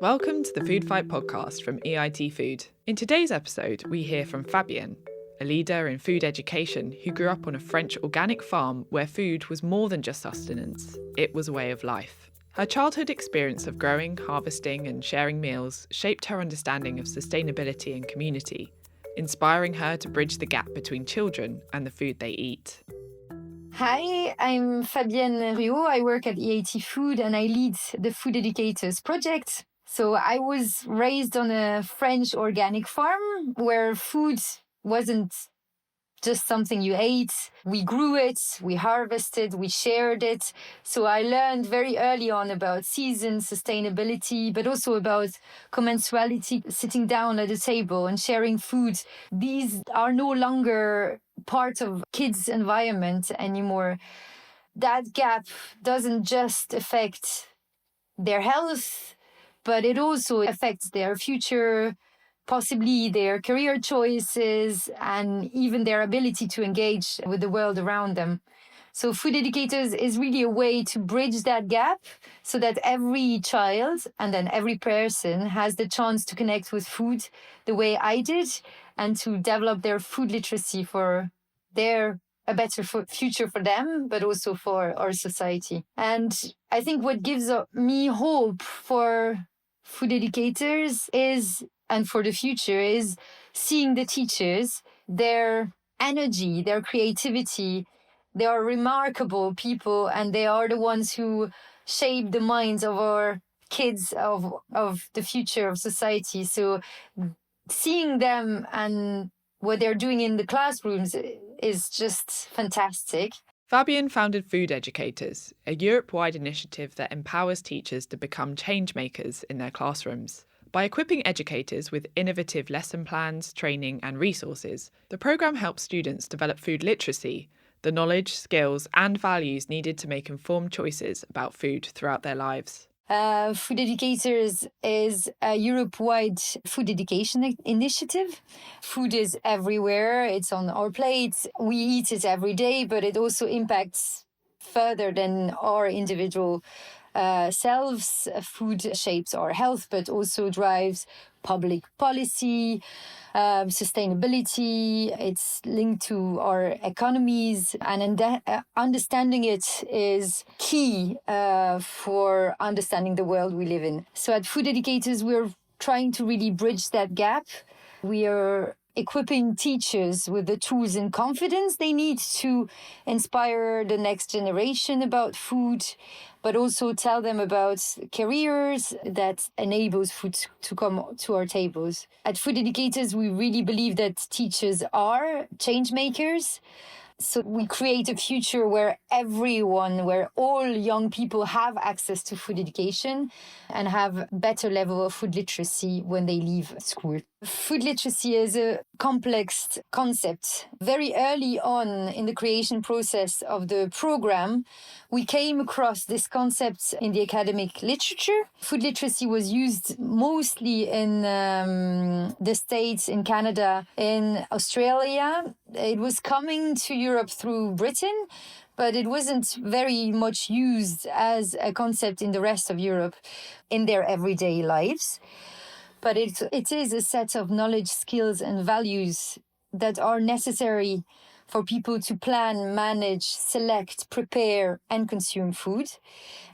Welcome to the Food Fight podcast from EIT Food. In today's episode, we hear from Fabienne, a leader in food education who grew up on a French organic farm where food was more than just sustenance, it was a way of life. Her childhood experience of growing, harvesting and sharing meals shaped her understanding of sustainability and community, inspiring her to bridge the gap between children and the food they eat. Hi, I'm Fabienne Ruault. I work at EIT Food and I lead the Food Educators project. So I was raised on a French organic farm where food wasn't just something you ate. We grew it, we harvested, we shared it. So I learned very early on about seasons, sustainability, but also about commensuality, sitting down at a table and sharing food. These are no longer part of kids' environment anymore. That gap doesn't just affect their health, but it also affects their future, possibly their career choices, and even their ability to engage with the world around them. So Food Educators is really a way to bridge that gap so that every child and then every person has the chance to connect with food the way I did and to develop their food literacy for a better future for them, but also for our society. And I think what gives me hope for food educators and for the future is seeing the teachers, their energy, their creativity. They are remarkable people and they are the ones who shape the minds of our kids, of the future of society. So seeing them and what they're doing in the classrooms is just fantastic. Fabienne founded Food Educators, a Europe-wide initiative that empowers teachers to become change makers in their classrooms. By equipping educators with innovative lesson plans, training and resources, the programme helps students develop food literacy, the knowledge, skills and values needed to make informed choices about food throughout their lives. Food Educators is a Europe-wide food education initiative. Food is everywhere. It's on our plates. We eat it every day, but it also impacts further than our individual selves. Food shapes our health, but also drives public policy, sustainability. It's linked to our economies, and understanding it is key for understanding the world we live in. So at Food Educators, we're trying to really bridge that gap. We are equipping teachers with the tools and confidence they need to inspire the next generation about food, but also tell them about careers that enables food to come to our tables. At Food Educators, we really believe that teachers are change makers. So we create a future where all young people have access to food education and have better level of food literacy when they leave school. Food literacy is a complex concept. Very early on in the creation process of the program, we came across this concept in the academic literature. Food literacy was used mostly in the States, in Canada, in Australia. It was coming to Europe through Britain, but it wasn't very much used as a concept in the rest of Europe in their everyday lives. But it is a set of knowledge, skills, and values that are necessary for people to plan, manage, select, prepare, and consume food.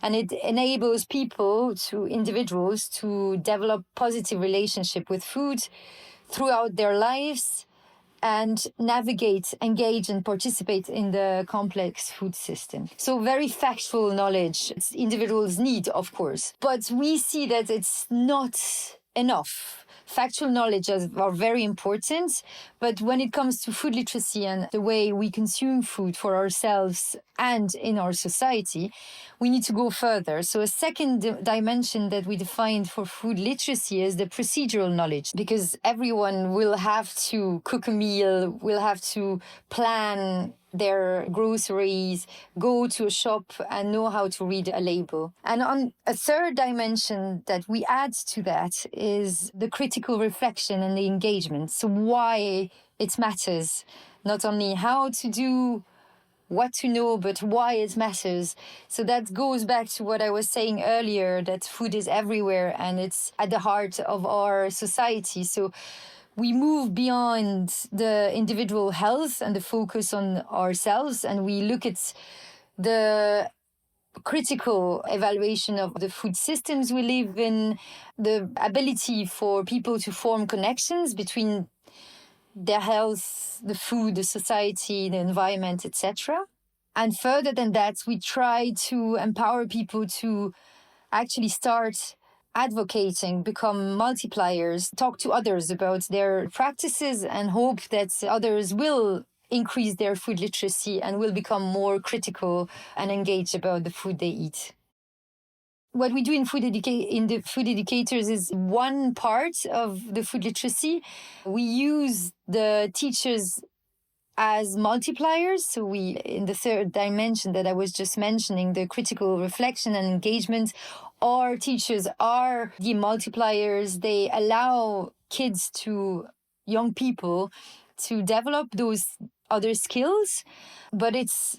And it enables individuals to develop positive relationship with food throughout their lives and navigate, engage, and participate in the complex food system. So very factual knowledge individuals need, of course. But we see that it's not enough. Factual knowledge are very important, but when it comes to food literacy and the way we consume food for ourselves and in our society, we need to go further. So a second dimension that we defined for food literacy is the procedural knowledge, because everyone will have to cook a meal, will have to plan their groceries, go to a shop and know how to read a label. And on a third dimension that we add to that is the critical reflection and the engagement. So why it matters, not only how to do what to know, but why it matters. So that goes back to what I was saying earlier, that food is everywhere and it's at the heart of our society. So we move beyond the individual health and the focus on ourselves, and we look at the critical evaluation of the food systems we live in, the ability for people to form connections between their health, the food, the society, the environment, etc. And further than that, we try to empower people to actually start advocating, become multipliers, talk to others about their practices, and hope that others will increase their food literacy and will become more critical and engaged about the food they eat. What we do in the food educators is one part of the food literacy. We use the teachers as multipliers. So we, in the third dimension that I was just mentioning, the critical reflection and engagement, our teachers are the multipliers. They allow young people to develop those other skills, but it's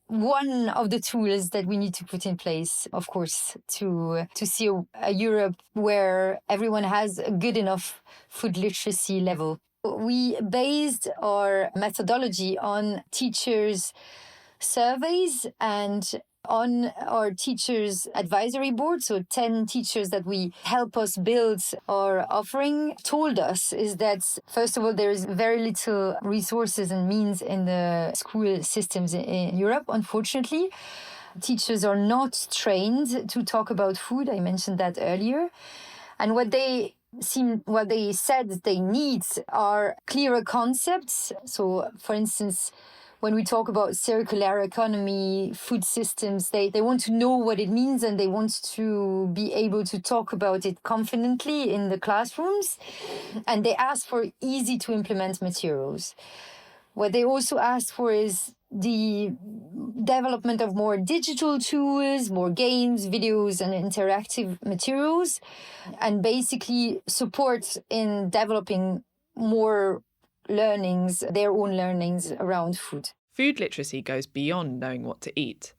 one of the tools that we need to put in place, of course, to see a Europe where everyone has a good enough food literacy level. We based our methodology on teachers' surveys and on our teachers' advisory board. So 10 teachers that we help us build our offering told us is that, first of all, there is very little resources and means in the school systems in Europe, unfortunately. Teachers are not trained to talk about food. I mentioned that earlier. And what they said they need are clearer concepts. So, for instance, when we talk about circular economy, food systems, they want to know what it means, and they want to be able to talk about it confidently in the classrooms. And they ask for easy to implement materials. What they also ask for is the development of more digital tools, more games, videos, and interactive materials, and basically support in developing more learnings, their own learnings around food. Food literacy goes beyond knowing what to eat.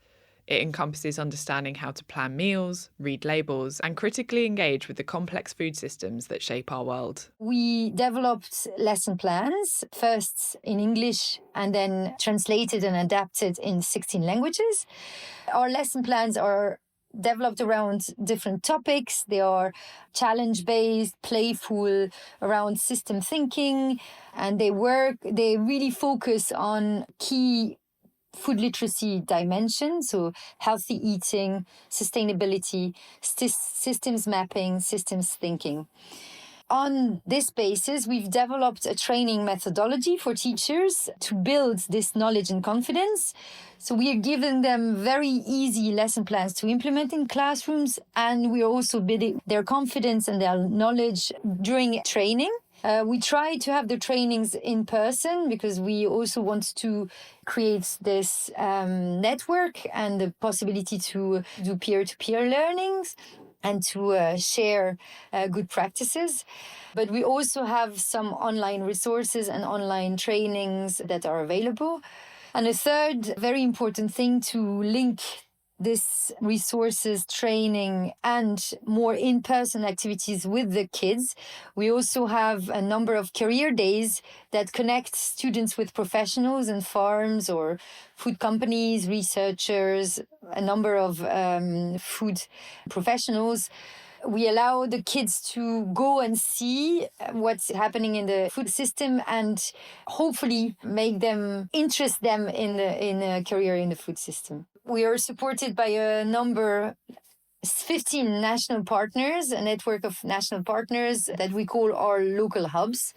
It encompasses understanding how to plan meals, read labels, and critically engage with the complex food systems that shape our world. We developed lesson plans, first in English and then translated and adapted in 16 languages. Our lesson plans are developed around different topics. They are challenge-based, playful, around system thinking, and they really focus on key food literacy dimensions, so healthy eating, sustainability, systems mapping, systems thinking. On this basis, we've developed a training methodology for teachers to build this knowledge and confidence. So we are giving them very easy lesson plans to implement in classrooms, and we are also building their confidence and their knowledge during training. We try to have the trainings in person because we also want to create this network and the possibility to do peer-to-peer learnings and to share good practices. But we also have some online resources and online trainings that are available. And a third very important thing to link this resources, training, and more in-person activities with the kids. We also have a number of career days that connect students with professionals in farms or food companies, researchers, a number of food professionals. We allow the kids to go and see what's happening in the food system and hopefully interest them in a career in the food system. We are supported by 15 national partners, a network of national partners that we call our local hubs.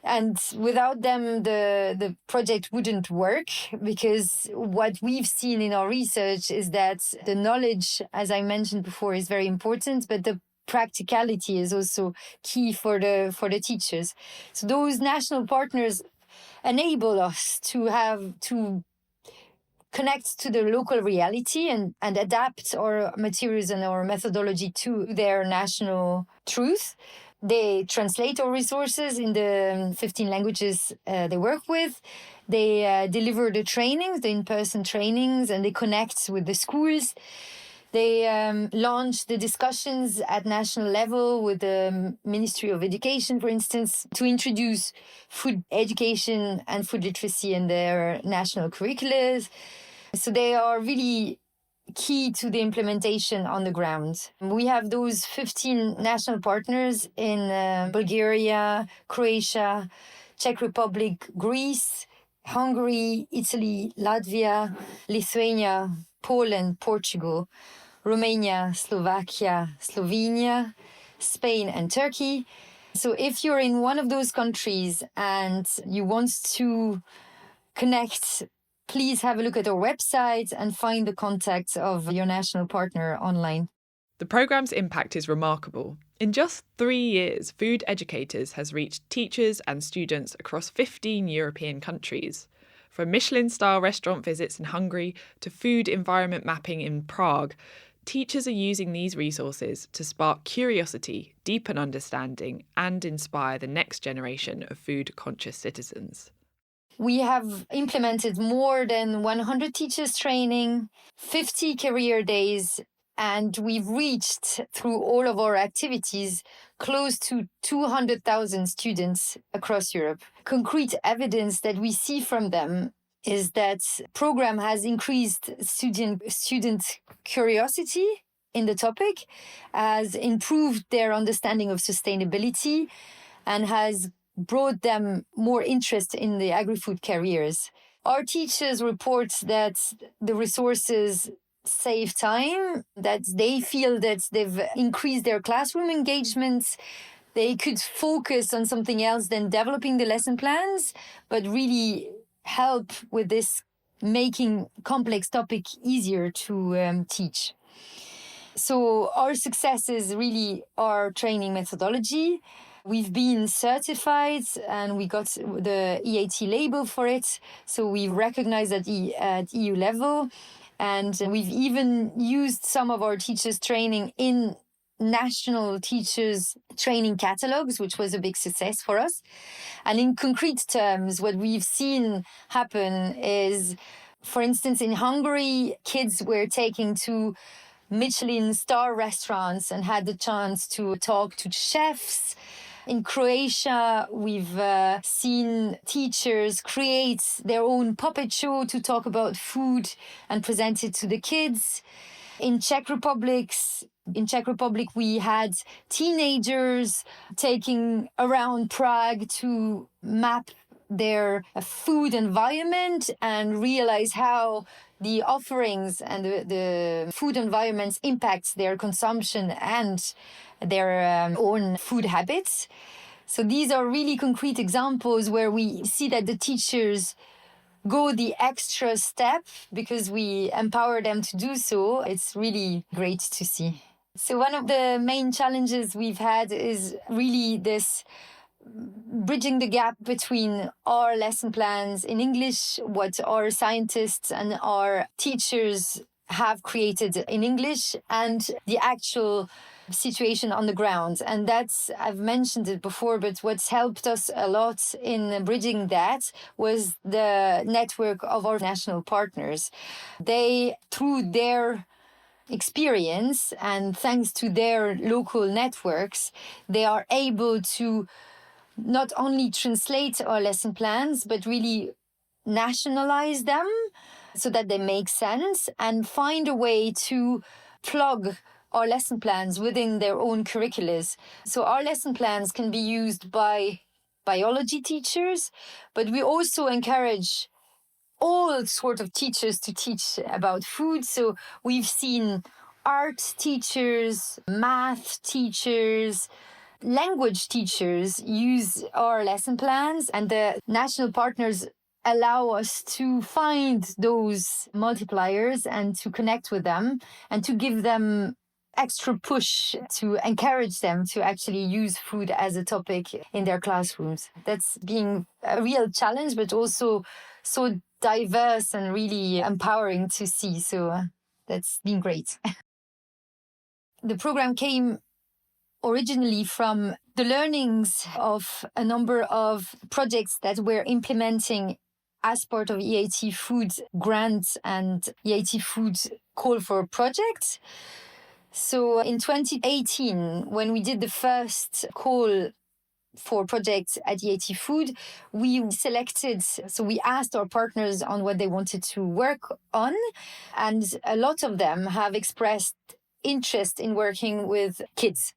And without them, the project wouldn't work, because what we've seen in our research is that the knowledge, as I mentioned before, is very important, but the practicality is also key for the teachers. So those national partners enable us to connect to the local reality and adapt our materials and our methodology to their national truth. They translate our resources in the 15 languages they work with. They deliver the trainings, the in-person trainings, and they connect with the schools. They launch the discussions at national level with the Ministry of Education, for instance, to introduce food education and food literacy in their national curricula. So they are really key to the implementation on the ground. We have those 15 national partners in Bulgaria, Croatia, Czech Republic, Greece, Hungary, Italy, Latvia, Lithuania, Poland, Portugal, Romania, Slovakia, Slovenia, Spain, and Turkey. So if you're in one of those countries and you want to connect, please have a look at our website and find the contacts of your national partner online. The programme's impact is remarkable. In just 3 years, Food Educators has reached teachers and students across 15 European countries. From Michelin-star restaurant visits in Hungary to food environment mapping in Prague, teachers are using these resources to spark curiosity, deepen understanding, and inspire the next generation of food-conscious citizens. We have implemented more than 100 teachers training, 50 career days, and we've reached, through all of our activities, close to 200,000 students across Europe. Concrete evidence that we see from them is that program has increased student curiosity in the topic, has improved their understanding of sustainability, and has brought them more interest in the agri-food careers. Our teachers report that the resources save time, that they feel that they've increased their classroom engagements. They could focus on something else than developing the lesson plans, but really help with this, making complex topic easier to teach. So our success is really our training methodology. We've been certified and we got the EAT label for it. So we recognize that at EU level. And we've even used some of our teachers' training in national teachers' training catalogs, which was a big success for us. And in concrete terms, what we've seen happen is, for instance, in Hungary, kids were taken to Michelin star restaurants and had the chance to talk to chefs. In Croatia, we've seen teachers create their own puppet show to talk about food and present it to the kids. In Czech Republic, we had teenagers taking around Prague to map their food environment and realize how the offerings and the food environments impact their consumption and their own food habits. So these are really concrete examples where we see that the teachers go the extra step because we empower them to do so. It's really great to see. So one of the main challenges we've had is really this bridging the gap between our lesson plans in English, what our scientists and our teachers have created in English, and the actual situation on the ground. And that's, I've mentioned it before, but what's helped us a lot in bridging that was the network of our national partners. They, through their experience and thanks to their local networks, they are able to not only translate our lesson plans, but really nationalize them so that they make sense and find a way to plug our lesson plans within their own curriculums. So our lesson plans can be used by biology teachers, but we also encourage all sorts of teachers to teach about food. So we've seen art teachers, math teachers, language teachers use our lesson plans, and the national partners allow us to find those multipliers and to connect with them and to give them extra push to encourage them to actually use food as a topic in their classrooms. That's being a real challenge, but also so diverse and really empowering to see. So that's been great. The program came originally from the learnings of a number of projects that we're implementing as part of EIT Food grants and EIT Food call for projects. So in 2018, when we did the first call for projects at EIT Food, we asked our partners on what they wanted to work on, and a lot of them have expressed interest in working with kids.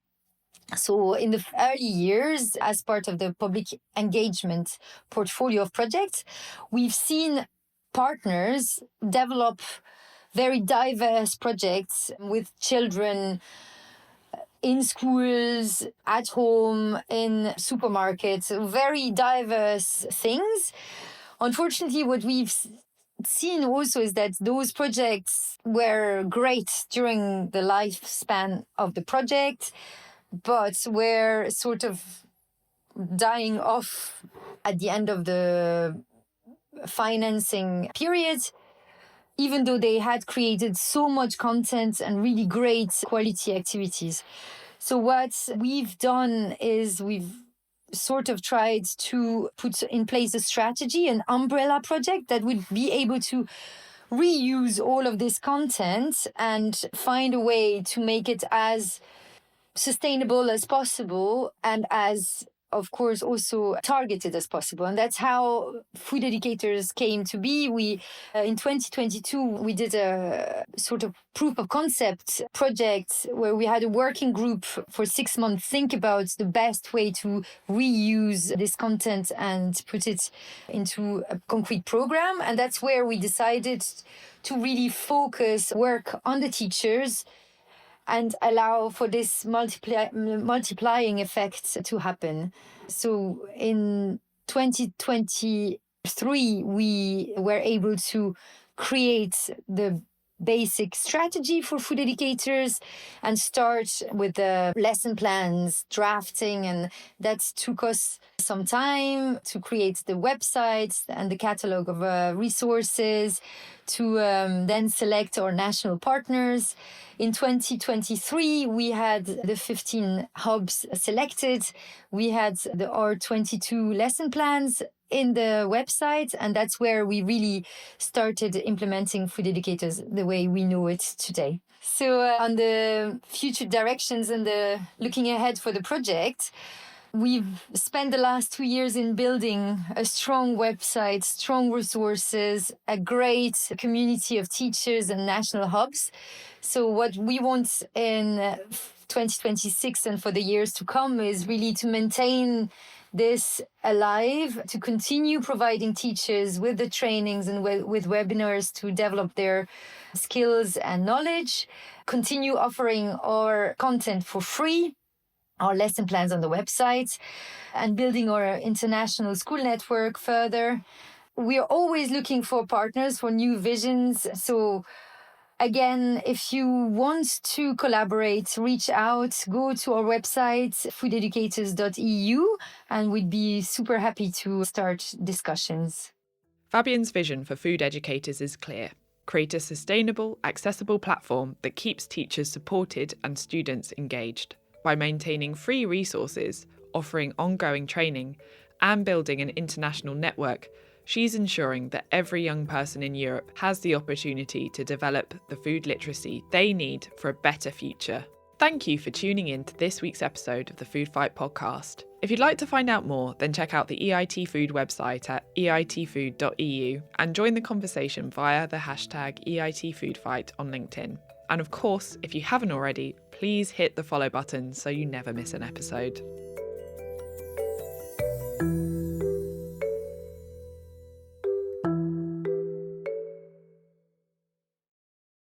So in the early years, as part of the public engagement portfolio of projects, we've seen partners develop very diverse projects with children in schools, at home, in supermarkets, very diverse things. Unfortunately, what we've seen also is that those projects were great during the lifespan of the project, but were sort of dying off at the end of the financing period, even though they had created so much content and really great quality activities. So what we've done is we've sort of tried to put in place a strategy, an umbrella project that would be able to reuse all of this content and find a way to make it as sustainable as possible and as, of course, also targeted as possible. And that's how Food Educators came to be. In 2022, we did a sort of proof of concept project where we had a working group for 6 months think about the best way to reuse this content and put it into a concrete program. And that's where we decided to really focus work on the teachers and allow for this multiplying effect to happen. So in 2023, we were able to create the basic strategy for food educators and start with the lesson plans, drafting, and that took us some time to create the website and the catalog of resources, to then select our national partners. In 2023, we had the 15 hubs selected. We had our 22 lesson plans in the website, and that's where we really started implementing Food Educators the way we know it today. So on the future directions and the looking ahead for the project, we've spent the last 2 years in building a strong website, strong resources, a great community of teachers and national hubs. So what we want in 2026 and for the years to come is really to maintain this alive, to continue providing teachers with the trainings and with webinars to develop their skills and knowledge, continue offering our content for free, our lesson plans on the website, and building our international school network further. We are always looking for partners for new visions. So again, if you want to collaborate, reach out, go to our website, foodeducators.eu, and we'd be super happy to start discussions. Fabienne's vision for food educators is clear. Create a sustainable, accessible platform that keeps teachers supported and students engaged. By maintaining free resources, offering ongoing training, and building an international network, she's ensuring that every young person in Europe has the opportunity to develop the food literacy they need for a better future. Thank you for tuning in to this week's episode of the Food Fight podcast. If you'd like to find out more, then check out the EIT Food website at eitfood.eu and join the conversation via the hashtag EITFoodFight on LinkedIn. And of course, if you haven't already, please hit the follow button so you never miss an episode.